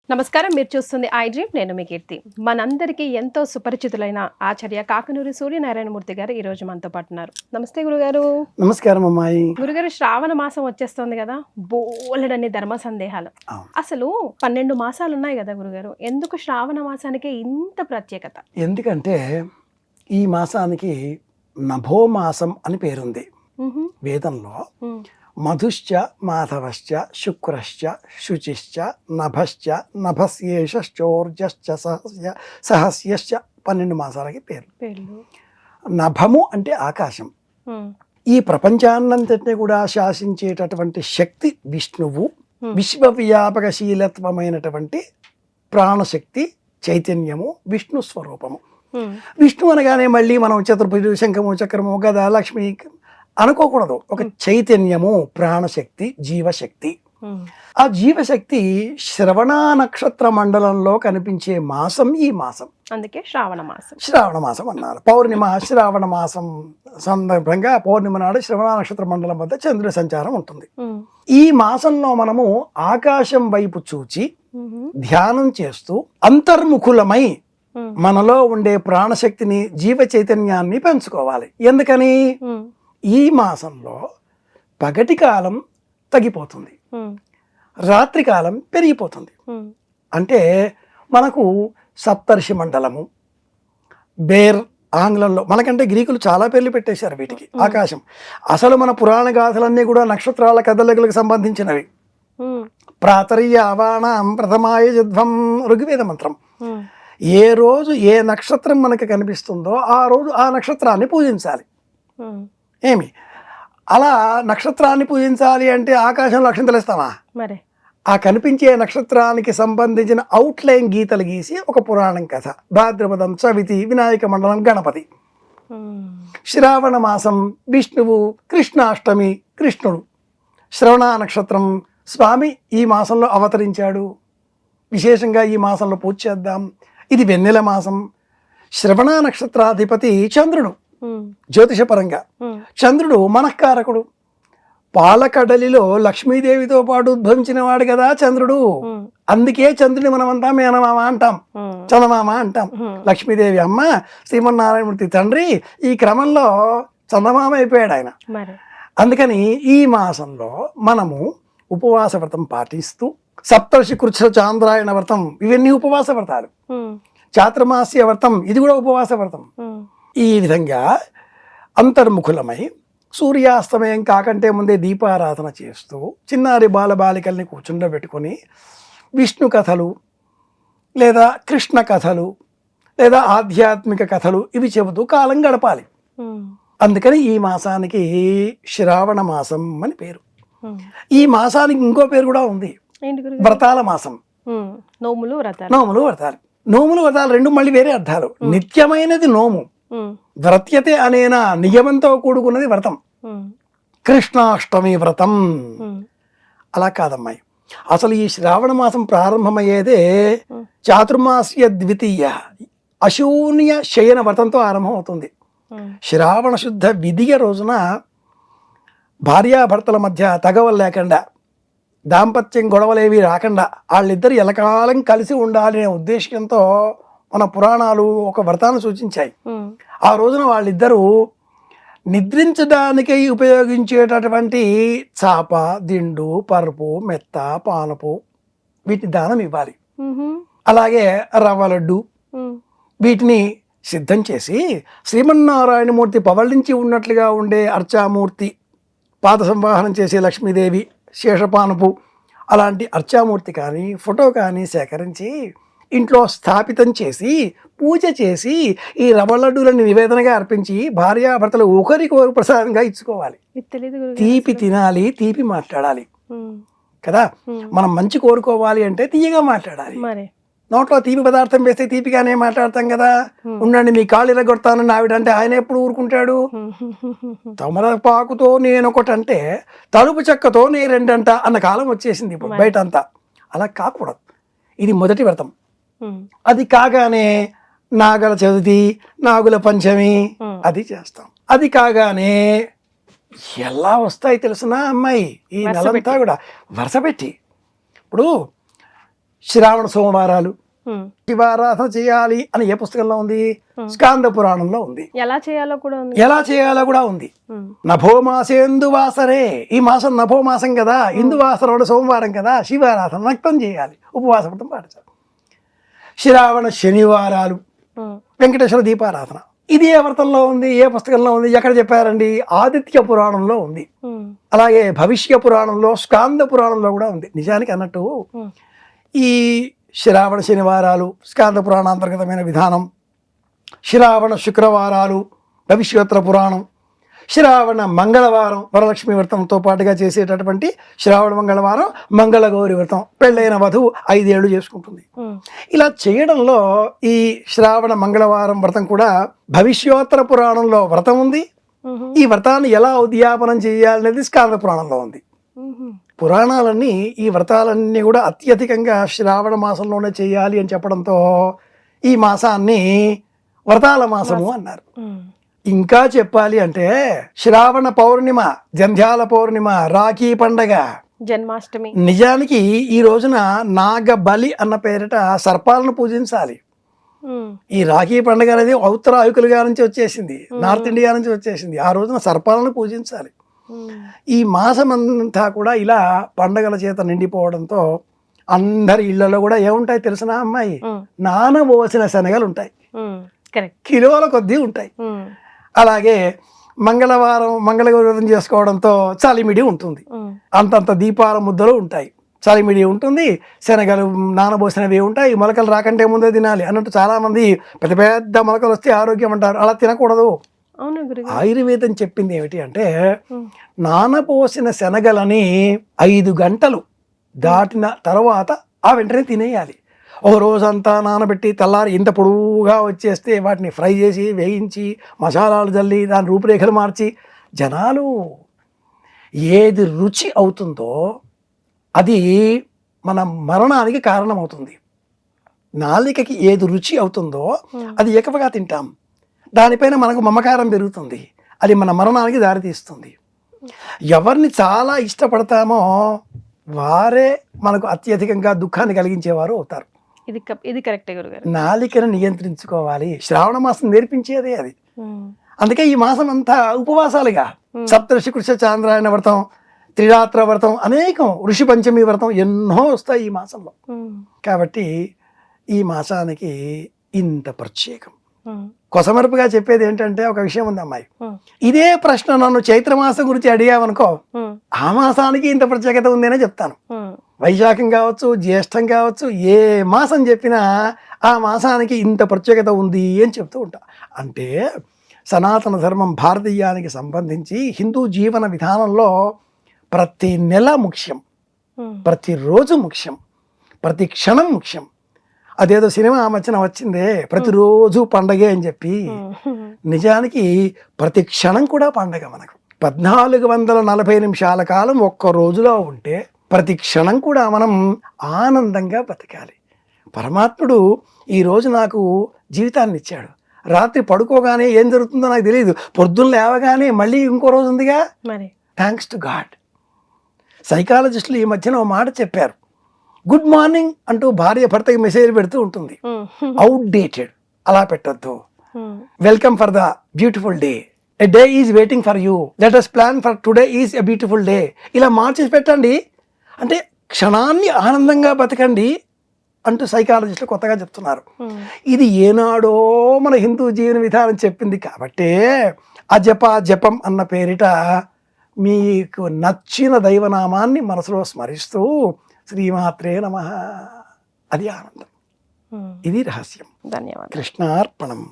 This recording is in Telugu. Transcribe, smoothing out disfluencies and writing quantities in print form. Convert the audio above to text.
నమస్కారం, మీరు చూస్తుంది ఐ డ్రీమ్. నేను మీ కీర్తి. మనందరికీ ఎంతో సుపరిచితులైన ఆచార్య కాకనూరి సూర్యనారాయణమూర్తి గారు ఈ రోజు మనతో పాటు ఉన్నారు. నమస్తే గురుగారు. నమస్కారం అమ్మాయి. గురుగారు, శ్రావణ మాసం వచ్చేస్తుంది కదా, బోలెడన్ని ధర్మ సందేహాలు. అసలు 12 మాసాలు ఉన్నాయి కదా గురుగారు, ఎందుకు శ్రావణ మాసానికి ఇంత ప్రత్యేకత? ఎందుకంటే ఈ మాసానికి నభో మాసం అని పేరుంది వేదంలో. మధుశ్చ మాధవశ్చ శుక్రశ్చ శుచిశ్చ నభశ్చ నభస్యేషోర్జశ్చ సహస్యశ్చ 12 మాసాలకి పేర్లు. నభము అంటే ఆకాశం. ఈ ప్రపంచాన్నంతటినీ కూడా శాసించేటటువంటి శక్తి విష్ణువు. విశ్వవ్యాపకశీలత్వమైనటువంటి ప్రాణశక్తి చైతన్యము విష్ణు స్వరూపము. విష్ణు అనగానే మళ్ళీ మనం చతుర్భుజు శంఖము చక్రము గద లక్ష్మి అనుకోకూడదు. ఒక చైతన్యము, ప్రాణశక్తి, జీవశక్తి. ఆ జీవశక్తి శ్రవణ నక్షత్ర మండలంలో కనిపించే మాసం ఈ మాసం. అందుకే శ్రావణ మాసం. శ్రావణ మాసం అన్నారు. పౌర్ణిమ శ్రావణ మాసం సందర్భంగా పౌర్ణిమ నాడు శ్రవణ నక్షత్ర మండలం వద్ద చంద్రుడి సంచారం ఉంటుంది. ఈ మాసంలో మనము ఆకాశం వైపు చూచి ధ్యానం చేస్తూ అంతర్ముఖులమై మనలో ఉండే ప్రాణశక్తిని, జీవ చైతన్యాన్ని పెంచుకోవాలి. ఎందుకని? ఈ మాసంలో పగటి కాలం తగ్గిపోతుంది, రాత్రి కాలం పెరిగిపోతుంది. అంటే మనకు సప్తర్షి మండలము, బేర్ ఆంగ్లంలో, మనకంటే గ్రీకులు చాలా పేర్లు పెట్టేశారు వీటికి. ఆకాశం అసలు మన పురాణ గాథలన్నీ కూడా నక్షత్రాల కదలికలకు సంబంధించినవి. ప్రాతరీయ అవాణం ప్రథమాయ జధ్వం ఋగ్వేద మంత్రం. ఏ రోజు ఏ నక్షత్రం మనకు కనిపిస్తుందో ఆ రోజు ఆ నక్షత్రాన్ని పూజించాలి. ఏమి అలా నక్షత్రాన్ని పూజించాలి అంటే ఆకాశంలో అక్షంతలు ఇస్తామా? మరి ఆ కనిపించే నక్షత్రానికి సంబంధించిన అవుట్లైన్ గీతలు గీసి ఒక పురాణం కథ. భాద్రపదం చవితి, వినాయక మండలం గణపతి. శ్రావణ మాసం విష్ణువు, కృష్ణాష్టమి కృష్ణుడు. శ్రవణ నక్షత్రం స్వామి ఈ మాసంలో అవతరించాడు. విశేషంగా ఈ మాసంలో పూజ చేద్దాం. ఇది వెన్నెల మాసం. శ్రవణ నక్షత్రాధిపతి చంద్రుడు. జ్యోతిషపరంగా చంద్రుడు మనఃకారకుడు. పాలకడలిలో లక్ష్మీదేవితో పాటు ఉద్భవించిన వాడు కదా చంద్రుడు. అందుకే చంద్రుని మనమంతా మేనమామ అంటాం, చందమామ అంటాం. లక్ష్మీదేవి అమ్మ, శ్రీమన్నారాయణమూర్తి తండ్రి. ఈ క్రమంలో చందమామ అయిపోయాడు ఆయన. అందుకని ఈ మాసంలో మనము ఉపవాస వ్రతం పాటిస్తూ, సప్తర్షి కృచ్ఛ చాంద్రాయణ వ్రతం, ఇవన్నీ ఉపవాస వ్రతాలు. చాతుర్మాస్య వ్రతం, ఇది కూడా ఉపవాస వ్రతం. ఈ విధంగా అంతర్ముఖులమై సూర్యాస్తమయం కాకంటే ముందే దీపారాధన చేస్తూ చిన్నారి బాలబాలికల్ని కూర్చుండబెట్టుకొని విష్ణు కథలు లేదా కృష్ణ కథలు లేదా ఆధ్యాత్మిక కథలు ఇవి చెబుతూ కాలం గడపాలి. అందుకని ఈ మాసానికి శ్రావణ మాసం అని పేరు. ఈ మాసానికి ఇంకో పేరు కూడా ఉంది, వ్రతాల మాసం. నోములు వ్రతాలు. నోములు వ్రతాలు రెండు మళ్ళీ వేరే అర్థాలు. నిత్యమైనది నోము, వ్రత్యతే అనేనా నియమంతో కూడుకున్నది వ్రతం. కృష్ణాష్టమి వ్రతం అలా కాదమ్మాయి. అసలు ఈ శ్రావణ మాసం ప్రారంభమయ్యేదే చాతుర్మాస్య ద్వితీయ అశూన్య శయన వ్రతంతో ఆరంభం అవుతుంది. శ్రావణ శుద్ధ విధియ రోజున భార్యాభర్తల మధ్య తగవలు లేకుండా, దాంపత్యం గొడవలేవి రాకుండా వాళ్ళిద్దరు ఎలకాలం కలిసి ఉండాలనే ఉద్దేశంతో మన పురాణాలు ఒక వ్రతాన్ని సూచించాయి. ఆ రోజున వాళ్ళిద్దరూ నిద్రించడానికై ఉపయోగించేటటువంటి చాప, దిండు, పరుపు, మెత్త, పానపు వీటిని దానం ఇవ్వాలి. అలాగే రవ్వ లడ్డు వీటిని సిద్ధం చేసి శ్రీమన్నారాయణమూర్తి పవళించి ఉన్నట్లుగా ఉండే అర్చామూర్తి, పాద సంవాహనం చేసే లక్ష్మీదేవి, శేషపానపు అలాంటి అర్చామూర్తి కానీ ఫోటో కానీ సేకరించి ఇంట్లో స్థాపితం చేసి పూజ చేసి ఈ రవ్వ లడ్డూలని నివేదనగా అర్పించి భార్యాభర్తలు ఒకరికొకరు ప్రసాదంగా ఇచ్చుకోవాలి. తీపి తినాలి, తీపి మాట్లాడాలి కదా. మనం మంచి కోరుకోవాలి అంటే తీయగా మాట్లాడాలి. నోట్లో తీపి పదార్థం వేస్తే తీపిగానే మాట్లాడతాం కదా. ఉండండి మీ కాళ్ళు ఇరగొడతానని ఆవిడంటే ఆయన ఎప్పుడు ఊరుకుంటాడు? తమలపాకుతో నేనొకటంటే తలుపు చెక్కతో నే రెండంట అన్న కాలం వచ్చేసింది ఇప్పుడు బయట అంతా. అలా కాకూడదు. ఇది మొదటి వ్రతం. అది కాగానే నాగల చవితి, నాగుల పంచమి అది చేస్తాం. అది కాగానే ఎలా వస్తాయి తెలుసునా అమ్మాయి, ఈ నెలంతా కూడా వరుస పెట్టి. ఇప్పుడు శ్రావణ సోమవారాలు శివారాధన చేయాలి అని ఏ పుస్తకంలో ఉంది? స్కాంద పురాణంలో ఉంది. ఎలా చేయాలో కూడా ఉంది. నభోమాసేందువాసరే, ఈ మాసం నభోమాసం కదా, ఇందువాసరం సోమవారం కదా, శివారాధన నక్తం చేయాలి, ఉపవాస వ్రతం పాటించాలి. శ్రావణ శనివారాలు వెంకటేశ్వర దీపారాధన. ఇది ఏ వ్రతంలో ఉంది, ఏ పుస్తకంలో ఉంది, ఎక్కడ చెప్పారండి? ఆదిత్య పురాణంలో ఉంది. అలాగే భవిష్య పురాణంలో, స్కాంద పురాణంలో కూడా ఉంది. నిజానికి అన్నట్టు ఈ శ్రావణ శనివారాలు స్కాంద పురాణాంతర్గతమైన విధానం, శ్రావణ శుక్రవారాలు భవిష్యోత్తర పురాణం, శ్రావణ మంగళవారం వరలక్ష్మి వ్రతంతో పాటుగా చేసేటటువంటి శ్రావణ మంగళవారం మంగళగౌరి వ్రతం, పెళ్ళైన వధువు 5 ఏళ్ళు చేసుకుంటుంది. ఇలా చేయడంలో ఈ శ్రావణ మంగళవారం వ్రతం కూడా భవిష్యోత్తర పురాణంలో వ్రతం ఉంది. ఈ వ్రతాన్ని ఎలా ఉద్యాపనం చేయాలనేది స్కాంద పురాణంలో ఉంది. పురాణాలన్నీ ఈ వ్రతాలన్నీ కూడా అత్యధికంగా శ్రావణ మాసంలోనే చేయాలి అని చెప్పడంతో ఈ మాసాన్ని వ్రతాల మాసము అన్నారు. ఇంకా చెప్పాలి అంటే శ్రావణ పౌర్ణిమ, జంధ్యాల పౌర్ణిమ, రాఖీ పండగ, జన్మాష్టమి. నిజానికి ఈ రోజున నాగబలి అన్న పేరిట సర్పాలను పూజించాలి. ఈ రాఖీ పండుగ అనేది ఉత్తరాయుకులుగా నుంచి వచ్చేసింది, నార్త్ ఇండియా నుంచి వచ్చేసింది. ఆ రోజున సర్పాలను పూజించాలి. ఈ మాసమంతా కూడా ఇలా పండగల చేత నిండిపోవడంతో అందరి ఇళ్లలో కూడా ఏముంటాయి తెలిసిన అమ్మాయి? నానబోసిన శనగలు ఉంటాయి, కిలోల కొద్దీ ఉంటాయి. అలాగే మంగళవారం మంగళగౌరి వ్రతం చేసుకోవడంతో చలిమిడి ఉంటుంది, అంతంత దీపాల ముద్దలు ఉంటాయి, చలిమిడి ఉంటుంది, శనగలు నానబోసినవి ఉంటాయి. మొలకలు రాకంటే ముందే తినాలి అన్నట్టు చాలా మంది పెద్ద పెద్ద మొలకలు వస్తే ఆరోగ్యం అంటారు. అలా తినకూడదు. ఆయుర్వేదం చెప్పింది ఏమిటి అంటే, నానపోసిన శనగలని 5 గంటలు దాటిన తర్వాత ఆ వెంటనే తినేయాలి. ఒక రోజంతా నానబెట్టి తెల్లారి ఇంత పొడువుగా వచ్చేస్తే వాటిని ఫ్రై చేసి వేయించి మసాలాలు జల్లి దాని రూపురేఖలు మార్చి జనాలు ఏది రుచి అవుతుందో అది మన మరణానికి కారణమవుతుంది. నాలికకి ఏది రుచి అవుతుందో అది ఎక్కువగా తింటాం, దానిపైన మనకు మమకారం పెరుగుతుంది, అది మన మరణానికి దారితీస్తుంది. ఎవరిని చాలా ఇష్టపడతామో వారే మనకు అత్యధికంగా దుఃఖాన్ని కలిగించేవారు అవుతారు. ఇది కరెక్టే గురుగారు. నాలికను నియంత్రించుకోవాలి, శ్రావణ మాసం నేర్పించేదే అది. అందుకే ఈ మాసం అంతా ఉపవాసాలుగా సప్తఋషి కృష చాంద్రాయణ వ్రతం, త్రిరాత్ర వ్రతం, అనేకం ఋషి పంచమి వ్రతం ఎన్నో వస్తాయి ఈ మాసంలో. కాబట్టి ఈ మాసానికి ఇంత ప్రత్యేకం. కొసమరుపుగా చెప్పేది ఏంటంటే, ఒక విషయం ఉంది అమ్మాయి, ఇదే ప్రశ్న నన్ను చైత్రమాసం గురించి అడిగావనుకో, ఆ మాసానికి ఇంత ప్రత్యేకత ఉందనే చెప్తాను. వైశాఖం కావచ్చు, జ్యేష్టం కావచ్చు, ఏ మాసం చెప్పినా ఆ మాసానికి ఇంత ప్రత్యేకత ఉంది అని చెప్తూ ఉంటా. అంటే సనాతన ధర్మం భారతీయానికి సంబంధించి హిందూ జీవన విధానంలో ప్రతి నెల ముఖ్యం, ప్రతిరోజు ముఖ్యం, ప్రతి క్షణం ముఖ్యం. అదేదో సినిమా మధ్యన వచ్చిందే ప్రతిరోజు పండగే అని చెప్పి, నిజానికి ప్రతి క్షణం కూడా పండగ. మనకు 1440 నిమిషాల కాలం ఒక్క రోజులో ఉంటే ప్రతి క్షణం కూడా మనం ఆనందంగా బతకాలి. పరమాత్ముడు ఈరోజు నాకు జీవితాన్ని ఇచ్చాడు, రాత్రి పడుకోగానే ఏం జరుగుతుందో నాకు తెలియదు, పొద్దున్న లేవగానే మళ్ళీ ఇంకో రోజు ఉందిగా, థ్యాంక్స్ టు గాడ్. సైకాలజిస్టులు ఈ మధ్యన ఒక మాట చెప్పారు, గుడ్ మార్నింగ్ అంటూ భార్య భర్తకి మెసేజ్ పెడుతూ ఉంటుంది, అవుట్ డేటెడ్ అలా పెట్టద్దు. Welcome for the beautiful day, a day is waiting for you, let us plan for today is a beautiful day. ఇలా మార్చేసి పెట్టండి, అంటే క్షణాన్ని ఆనందంగా బతకండి అంటూ సైకాలజిస్టులు కొత్తగా చెప్తున్నారు. ఇది ఏనాడో మన హిందూ జీవన విధానం చెప్పింది. కాబట్టే జపం అన్న పేరిట మీకు నచ్చిన దైవనామాన్ని మనసులో స్మరిస్తూ శ్రీమాత్రే నమః, అది ఆనందం. ఇది రహస్యం. ధన్యవాదాలు. కృష్ణార్పణం.